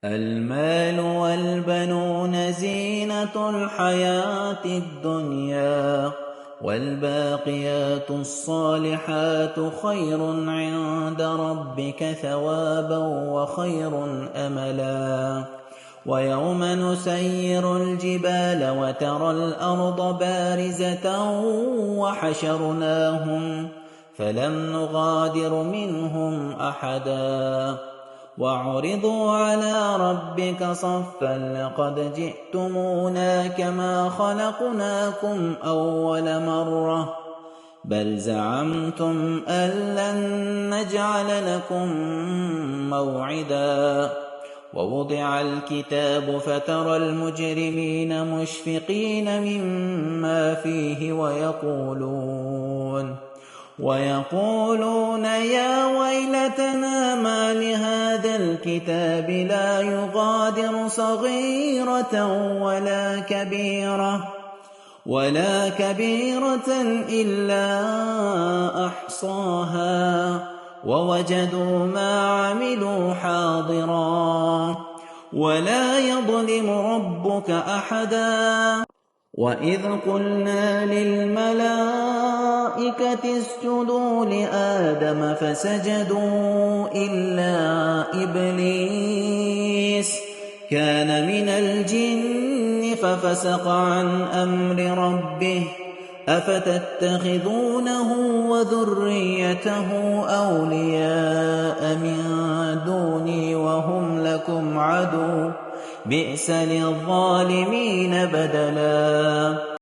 المال والبنون زينة الحياة الدنيا، والباقيات الصالحات خير عند ربك ثوابا وخير أملا. ويوم نسير الجبال وترى الأرض بارزة وحشرناهم فلم نغادر منهم أحدا، وعرضوا على ربك صفا لقد جئتمونا كما خلقناكم أول مرة بل زعمتم أن لن نجعل لكم موعدا. ووضع الكتاب فترى المجرمين مشفقين مما فيه ويقولون يا ويلتنا ما لهذا الكتاب لا يغادر صغيرة ولا كبيرة إلا أحصاها ووجدوا ما عملوا حاضرا ولا يظلم ربك أحدا. وإذ قلنا للملائكة اسجدوا لآدم فسجدوا إلا إبليس كان من الجن ففسق عن أمر ربه أفتتخذونه وذريته أولياء من دوني وهم لكم عدو بئس للظالمين بدلا.